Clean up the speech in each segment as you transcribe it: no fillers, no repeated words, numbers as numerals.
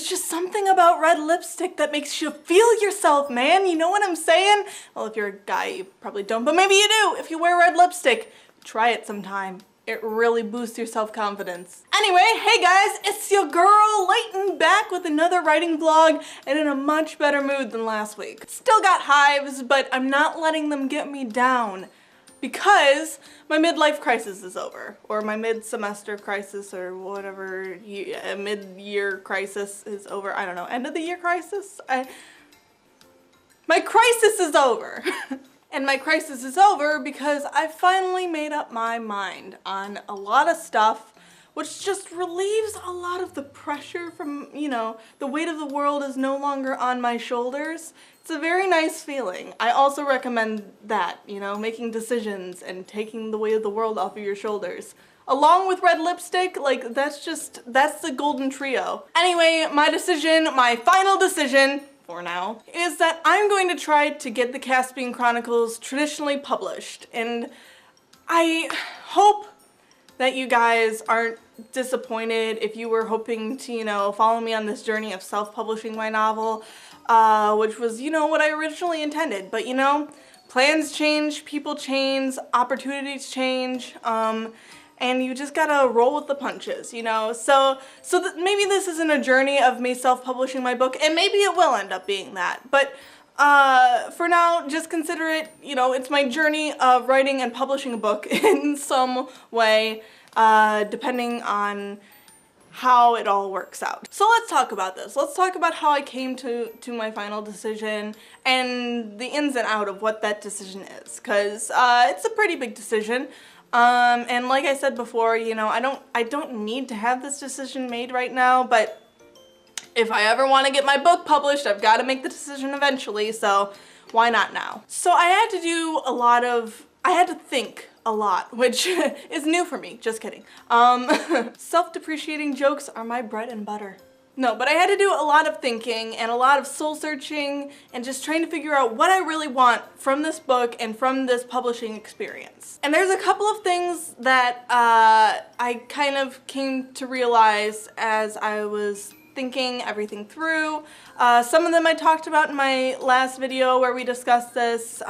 there's just something about red lipstick that makes you feel yourself, man. You know what I'm saying? Well, if you're a guy, you probably don't, but maybe you do. If you wear red lipstick, try it sometime. It really boosts your self-confidence. Anyway, hey guys, it's your girl Leighton back with another writing vlog and in a much better mood than last week. Still got hives, but I'm not letting them get me down because my midlife crisis is over, or my mid-semester crisis, or whatever, mid-year crisis is over. I don't know, end of the year crisis? My crisis is over. And my crisis is over because I finally made up my mind on a lot of stuff, which just relieves a lot of the pressure from, you know, the weight of the world is no longer on my shoulders. It's a very nice feeling. I also recommend that, you know, making decisions and taking the weight of the world off of your shoulders. Along with red lipstick, like, that's the golden trio. Anyway, my final decision, for now, is that I'm going to try to get the Caspian Chronicles traditionally published, and I hope that you guys aren't disappointed if you were hoping to, you know, follow me on this journey of self-publishing my novel, which was, you know, what I originally intended, but you know, plans change, people change, opportunities change, and you just gotta roll with the punches, you know? So maybe this isn't a journey of me self-publishing my book, and maybe it will end up being that, but for now, just consider it, you know, it's my journey of writing and publishing a book in some way, depending on how it all works out. So let's talk about this. Let's talk about how I came to my final decision and the ins and outs of what that decision is, because it's a pretty big decision. And like I said before, you know, I don't need to have this decision made right now, but if I ever want to get my book published, I've got to make the decision eventually, so why not now? So I had to think a lot, which is new for me, just kidding. Self-depreciating jokes are my bread and butter. No, but I had to do a lot of thinking and a lot of soul searching and just trying to figure out what I really want from this book and from this publishing experience. And there's a couple of things that I kind of came to realize as I was thinking everything through. Some of them I talked about in my last video where we discussed this,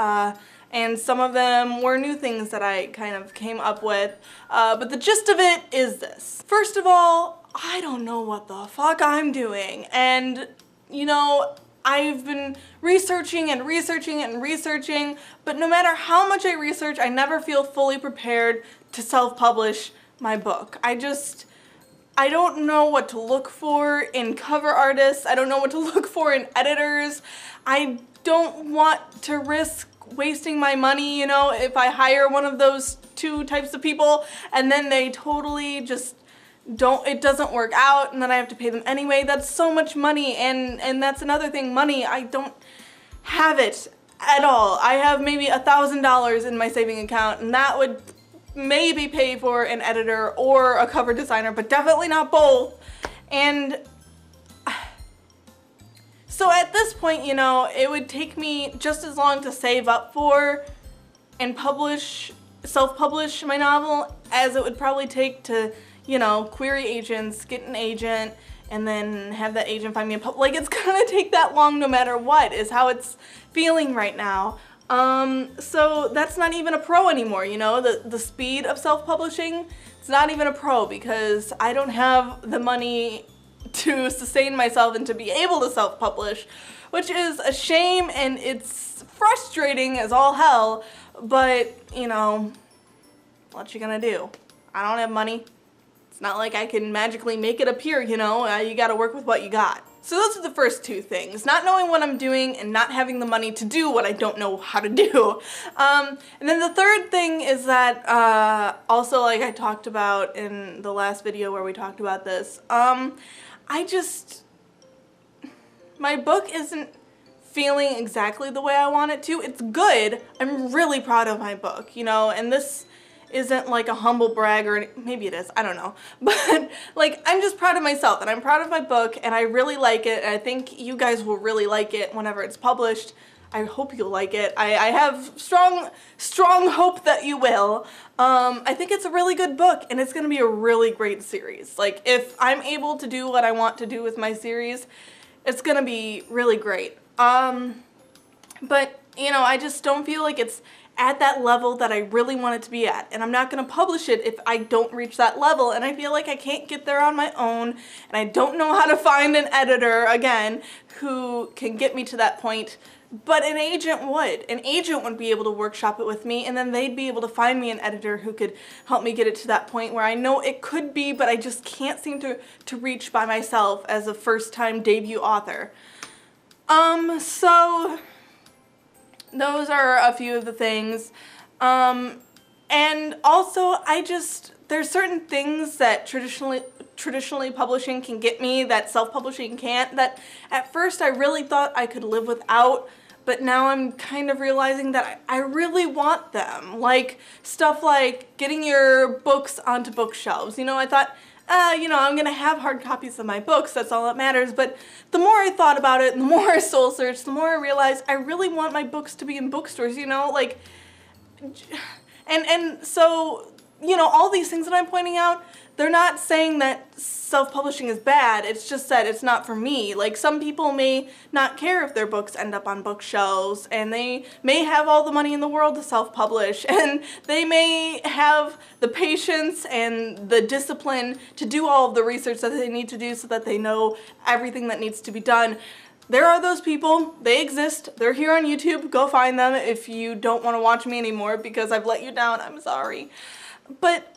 and some of them were new things that I kind of came up with. But the gist of it is this. First of all, I don't know what the fuck I'm doing, and you know, I've been researching and researching and researching, but no matter how much I research, I never feel fully prepared to self-publish my book. I don't know what to look for in cover artists, I don't know what to look for in editors, I don't want to risk wasting my money, you know, if I hire one of those two types of people and then they totally just it doesn't work out and then I have to pay them anyway. That's so much money, and that's another thing, money. I don't have it at all. I have maybe $1,000 in my saving account, and that would maybe pay for an editor or a cover designer, but definitely not both. And so at this point, you know, it would take me just as long to save up for and self-publish my novel as it would probably take to, you know, query agents, get an agent, and then have that agent find me a like, it's gonna take that long no matter what, is how it's feeling right now. So that's not even a pro anymore, you know, the speed of self-publishing, it's not even a pro because I don't have the money to sustain myself and to be able to self-publish, which is a shame and it's frustrating as all hell, but, you know, what you gonna do? I don't have money. It's not like I can magically make it appear, you know, you gotta work with what you got. So those are the first two things, not knowing what I'm doing and not having the money to do what I don't know how to do. And then the third thing is that, also like I talked about in the last video where we talked about this, my book isn't feeling exactly the way I want it to. It's good, I'm really proud of my book, you know, and this isn't like a humble brag, or maybe it is, I don't know, but like I'm just proud of myself and I'm proud of my book and I really like it and I think you guys will really like it whenever it's published. I hope you'll like it. I have strong hope that you will. I think it's a really good book, and it's going to be a really great series. Like, if I'm able to do what I want to do with my series, it's going to be really great. But, you know, I just don't feel like it's at that level that I really want it to be at, and I'm not going to publish it if I don't reach that level, and I feel like I can't get there on my own, and I don't know how to find an editor, again, who can get me to that point, but an agent would. An agent would be able to workshop it with me, and then they'd be able to find me an editor who could help me get it to that point where I know it could be, but I just can't seem to reach by myself as a first-time debut author. So those are a few of the things. And also, there's certain things that traditionally publishing can get me that self-publishing can't, that at first I really thought I could live without, but now I'm kind of realizing that I really want them. Like, stuff like getting your books onto bookshelves. You know, I thought, you know, I'm gonna have hard copies of my books, that's all that matters, but the more I thought about it, and the more I soul searched, the more I realized I really want my books to be in bookstores, you know, like, and so, you know, all these things that I'm pointing out, they're not saying that self-publishing is bad, it's just that it's not for me. Like, some people may not care if their books end up on bookshelves, and they may have all the money in the world to self-publish, and they may have the patience and the discipline to do all of the research that they need to do so that they know everything that needs to be done. There are those people, they exist, they're here on YouTube, go find them if you don't want to watch me anymore because I've let you down, I'm sorry. But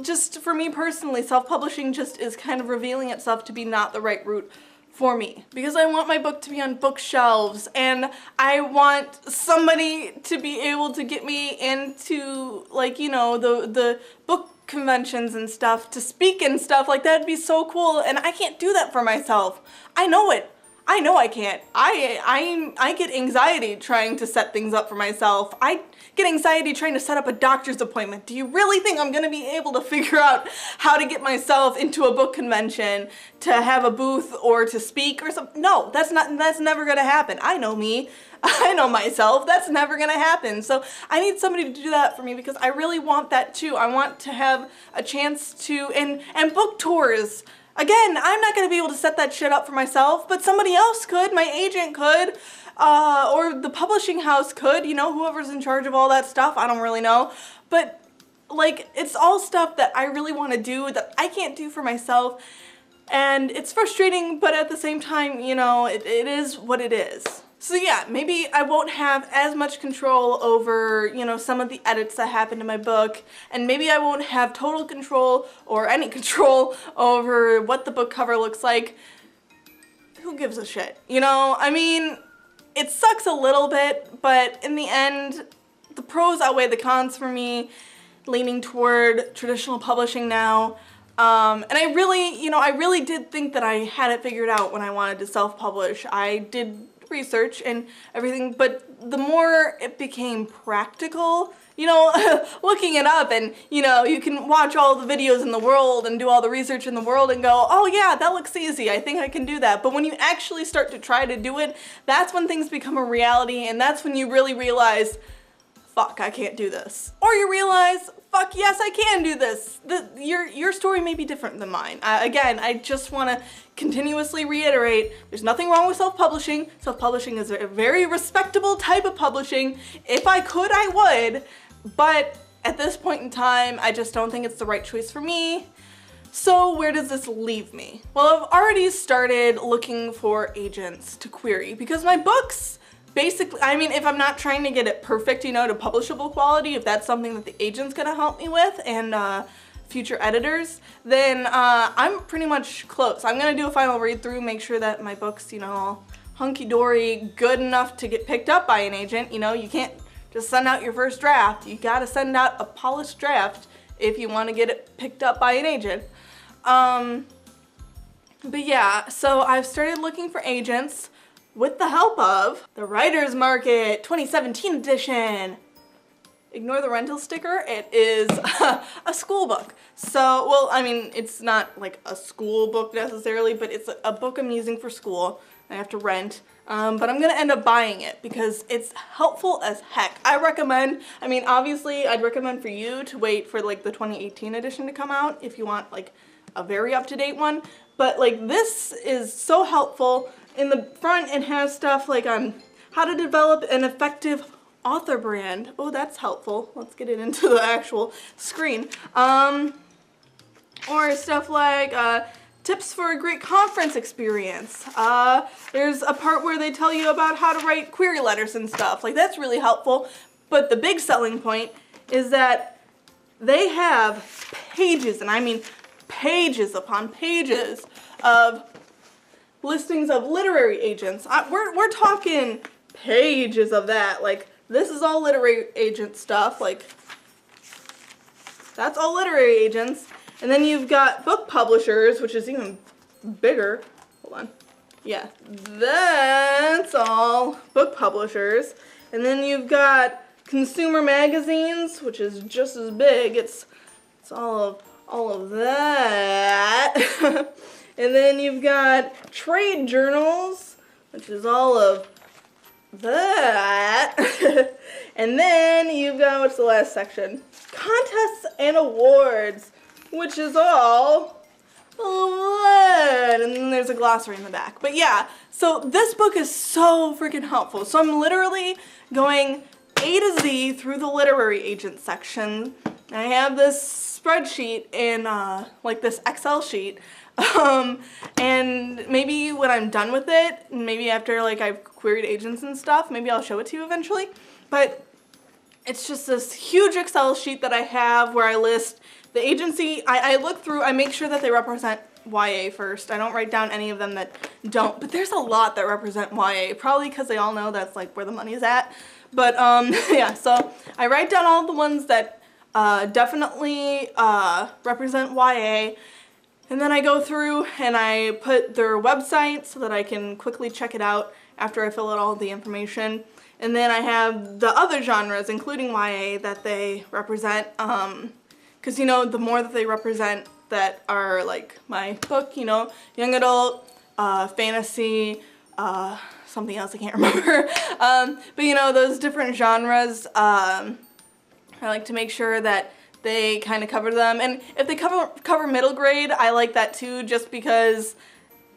just for me personally, self-publishing just is kind of revealing itself to be not the right route for me, because I want my book to be on bookshelves, and I want somebody to be able to get me into, like, you know, the book conventions and stuff, to speak and stuff. Like, that'd be so cool, and I can't do that for myself. I know it. I know I can't. I get anxiety trying to set things up for myself. I get anxiety trying to set up a doctor's appointment. Do you really think I'm gonna be able to figure out how to get myself into a book convention, to have a booth, or to speak or something? No, that's never gonna happen. I know me. I know myself. That's never gonna happen. So I need somebody to do that for me, because I really want that too. I want to have a chance to, and book tours. Again, I'm not going to be able to set that shit up for myself, but somebody else could. My agent could, or the publishing house could, you know, whoever's in charge of all that stuff. I don't really know. But, like, it's all stuff that I really want to do that I can't do for myself. And it's frustrating, but at the same time, you know, it is what it is. So yeah, maybe I won't have as much control over, you know, some of the edits that happen to my book, and maybe I won't have total control or any control over what the book cover looks like. Who gives a shit? You know, I mean, it sucks a little bit, but in the end, the pros outweigh the cons for me, leaning toward traditional publishing now. And I really did think that I had it figured out when I wanted to self-publish. I did research and everything, but the more it became practical, you know, looking it up, and, you know, you can watch all the videos in the world and do all the research in the world and go, oh yeah, that looks easy, I think I can do that. But when you actually start to try to do it, that's when things become a reality, and that's when you really realize, fuck, I can't do this. Or you realize, fuck, yes, I can do this. Your story may be different than mine. Again, I just want to continuously reiterate, there's nothing wrong with self-publishing. Self-publishing is a very respectable type of publishing. If I could, I would. But at this point in time, I just don't think it's the right choice for me. So where does this leave me? Well, I've already started looking for agents to query, because my books, basically, I mean, if I'm not trying to get it perfect, you know, to publishable quality, if that's something that the agent's gonna help me with, and future editors, then I'm pretty much close. I'm gonna do a final read through, make sure that my book's, you know, all hunky-dory, good enough to get picked up by an agent. You know, you can't just send out your first draft. You gotta send out a polished draft if you want to get it picked up by an agent. But yeah, so I've started looking for agents with the help of the Writer's Market 2017 edition. ignore the rental sticker. It is a school book. So, well, I mean, it's not like a school book necessarily, but it's a book I'm using for school. I have to rent. But I'm going to end up buying it because it's helpful as heck. I recommend, I mean, obviously, I'd recommend for you to wait for like the 2018 edition to come out if you want like a very up-to-date one. But like this is so helpful. In the front, it has stuff like on how to develop an effective author brand. Oh, that's helpful. Let's get it into the actual screen. Or stuff like tips for a great conference experience. There's a part where they tell you about how to write query letters and stuff. Like, that's really helpful. But the big selling point is that they have pages, and I mean pages upon pages of listings of literary agents. We're talking pages of that. Like, this is all literary agent stuff. Like, that's all literary agents. And then you've got book publishers, which is even bigger. Hold on. Yeah, that's all book publishers. And then you've got consumer magazines, which is just as big. It's all of that. And then you've got trade journals, which is all of that. And then you've got, what's the last section? Contests and awards, which is all of that. And then there's a glossary in the back. But yeah, so this book is so freaking helpful. So I'm literally going A to Z through the literary agent section. I have this spreadsheet in like this Excel sheet. And maybe when I'm done with it, maybe after like I've queried agents and stuff, maybe I'll show it to you eventually. But it's just this huge Excel sheet that I have where I list the agency. I look through, I make sure that they represent YA first. I don't write down any of them that don't, but there's a lot that represent YA, probably because they all know that's like where the money is at. But yeah, so I write down all the ones that definitely represent YA. And then I go through and I put their website so that I can quickly check it out after I fill out all the information. And then I have the other genres, including YA, that they represent. Because, you know, the more that they represent that are like my book, you know, young adult, fantasy, something else I can't remember. But, you know, those different genres, I like to make sure that they kind of cover them. And if they cover middle grade, I like that too, just because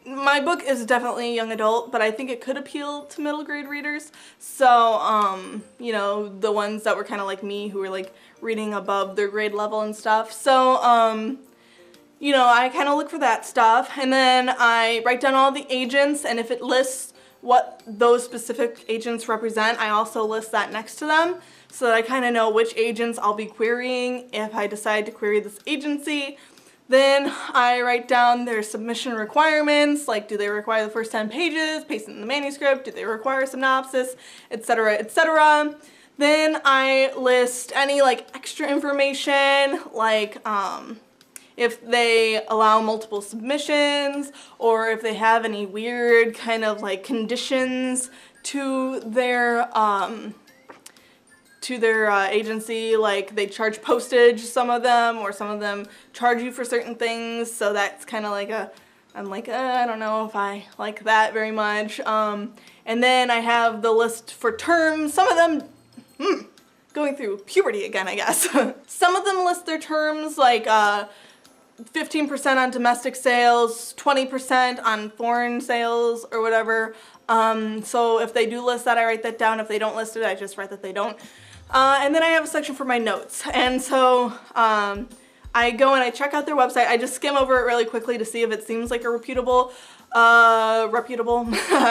my book is definitely young adult, but I think it could appeal to middle grade readers. So, you know, the ones that were kind of like me, who were like reading above their grade level and stuff. So, you know, I kind of look for that stuff. And then I write down all the agents, and if it lists what those specific agents represent, I also list that next to them, so that I kind of know which agents I'll be querying if I decide to query this agency. Then I write down their submission requirements, like do they require the first 10 pages, paste it in the manuscript, do they require a synopsis, etc., etc. Then I list any like extra information, like if they allow multiple submissions, or if they have any weird kind of like conditions to their agency, like they charge postage, some of them, or some of them charge you for certain things. So that's kind of like I'm like, I don't know if I like that very much. And then I have the list for terms. Some of them, going through puberty again, I guess. Some of them list their terms like 15% on domestic sales, 20% on foreign sales, or whatever. So if they do list that, I write that down. If they don't list it, I just write that they don't. And then I have a section for my notes. And so I go and I check out their website. I just skim over it really quickly to see if it seems like a reputable, I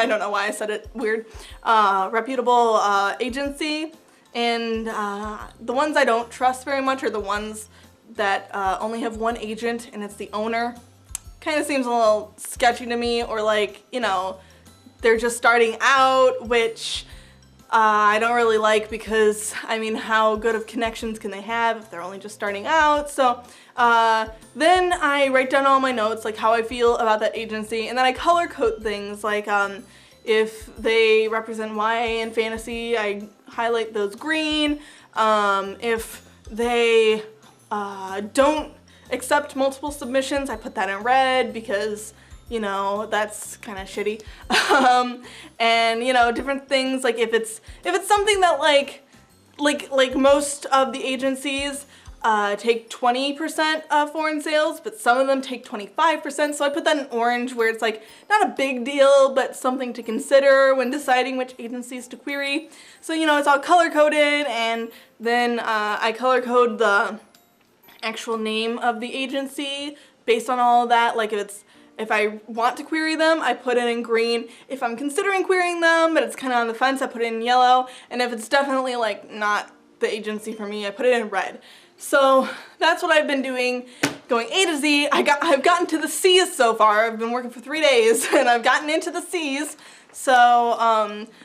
don't know why I said it weird, reputable agency. And the ones I don't trust very much are the ones that only have one agent and it's the owner. Kind of seems a little sketchy to me, or like, you know, they're just starting out, which I don't really like, because, I mean, how good of connections can they have if they're only just starting out? So then I write down all my notes, like how I feel about that agency, and then I color code things, like If they represent YA and fantasy, I highlight those green. If they don't accept multiple submissions, I put that in red because, you know, that's kind of shitty. And, you know, different things, like if it's something that like most of the agencies take 20% of foreign sales, but some of them take 25%, so I put that in orange where it's like not a big deal, but something to consider when deciding which agencies to query. So, you know, it's all color-coded, and then I color-code the actual name of the agency based on all of that. Like if I want to query them, I put it in green. If I'm considering querying them, but it's kind of on the fence, I put it in yellow. And if it's definitely like not the agency for me, I put it in red. So that's what I've been doing, going A to Z. I've gotten to the C's so far. I've been working for 3 days and I've gotten into the C's. So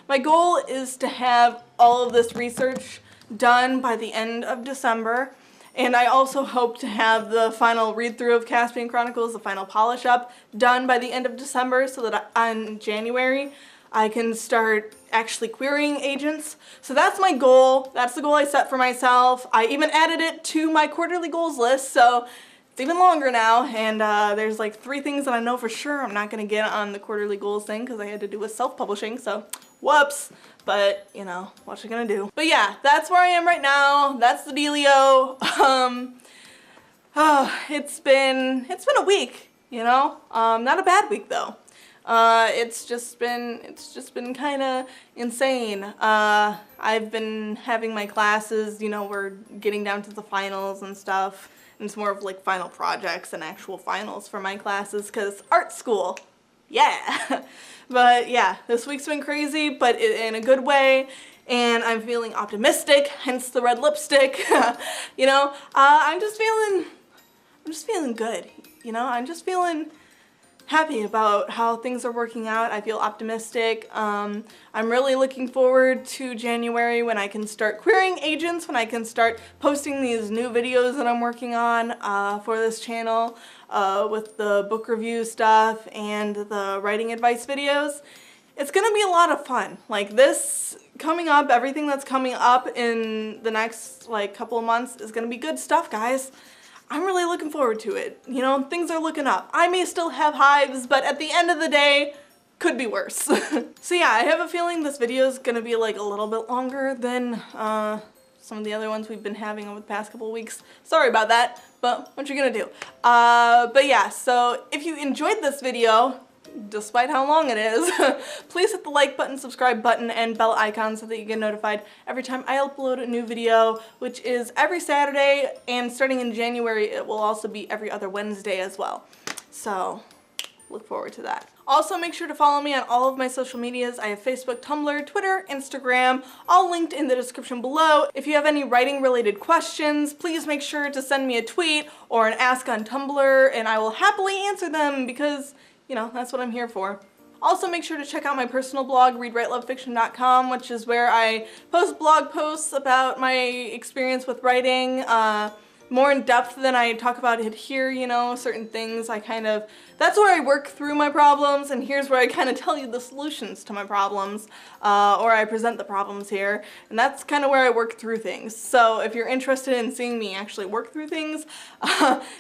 my goal is to have all of this research done by the end of December. And I also hope to have the final read-through of Caspian Chronicles, the final polish-up, done by the end of December so that in January I can start actually querying agents. So that's my goal. That's the goal I set for myself. I even added it to my quarterly goals list, so it's even longer now. And there's like 3 things that I know for sure I'm not going to get on the quarterly goals thing because I had to do with self-publishing, so whoops. But, you know, what you gonna do? But yeah, that's where I am right now. That's the dealio. It's been a week, you know? Not a bad week though. It's just been kind of insane. I've been having my classes, you know, we're getting down to the finals and stuff. And it's more of like final projects and actual finals for my classes because art school. Yeah. But yeah, this week's been crazy, but in a good way, and I'm feeling optimistic, hence the red lipstick. You know, I'm just feeling good, you know, I'm just feeling happy about how things are working out. I feel optimistic. I'm really looking forward to January when I can start querying agents, when I can start posting these new videos that I'm working on for this channel. With the book review stuff and the writing advice videos. It's gonna be a lot of fun. Like this coming up, everything that's coming up in the next like couple of months is gonna be good stuff, guys. I'm really looking forward to it. You know, things are looking up. I may still have hives, but at the end of the day, could be worse. So yeah, I have a feeling this video is gonna be like a little bit longer than some of the other ones we've been having over the past couple of weeks. Sorry about that, but what you gonna do? But yeah, so if you enjoyed this video, despite how long it is, please hit the like button, subscribe button, and bell icon so that you get notified every time I upload a new video, which is every Saturday, and starting in January, it will also be every other Wednesday as well. So look forward to that. Also, make sure to follow me on all of my social medias. I have Facebook, Tumblr, Twitter, Instagram, all linked in the description below. If you have any writing related questions, please make sure to send me a tweet or an ask on Tumblr, and I will happily answer them because, you know, that's what I'm here for. Also, make sure to check out my personal blog, readwritelovefiction.com, which is where I post blog posts about my experience with writing, more in depth than I talk about it here, you know, certain things that's where I work through my problems, and here's where I kind of tell you the solutions to my problems, or I present the problems here, and that's kind of where I work through things. So if you're interested in seeing me actually work through things,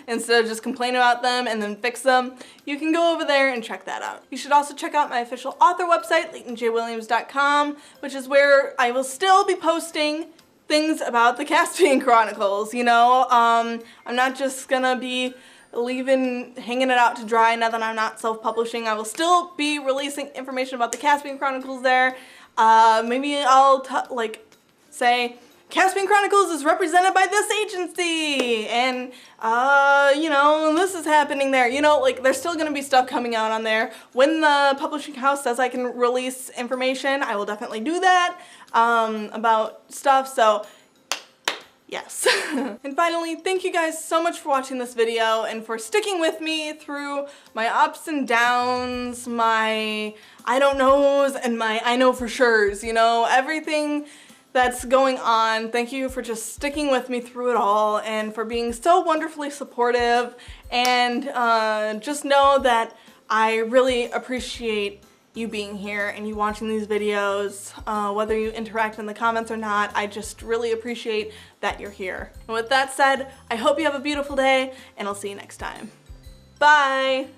instead of just complain about them and then fix them, you can go over there and check that out. You should also check out my official author website, LeightonJWilliams.com, which is where I will still be posting things about the Caspian Chronicles, you know? I'm not just gonna be hanging it out to dry now that I'm not self-publishing. I will still be releasing information about the Caspian Chronicles there. Maybe I'll say Caspian Chronicles is represented by this agency, and you know, this is happening there. You know, like there's still gonna be stuff coming out on there. When the publishing house says I can release information, I will definitely do that about stuff. So yes. And finally, thank you guys so much for watching this video and for sticking with me through my ups and downs, my I don't knows, and my I know for sures, you know, everything that's going on. Thank you for just sticking with me through it all and for being so wonderfully supportive, and just know that I really appreciate, you being here and you watching these videos, whether you interact in the comments or not. I just really appreciate that you're here. And with that said, I hope you have a beautiful day, and I'll see you next time. Bye!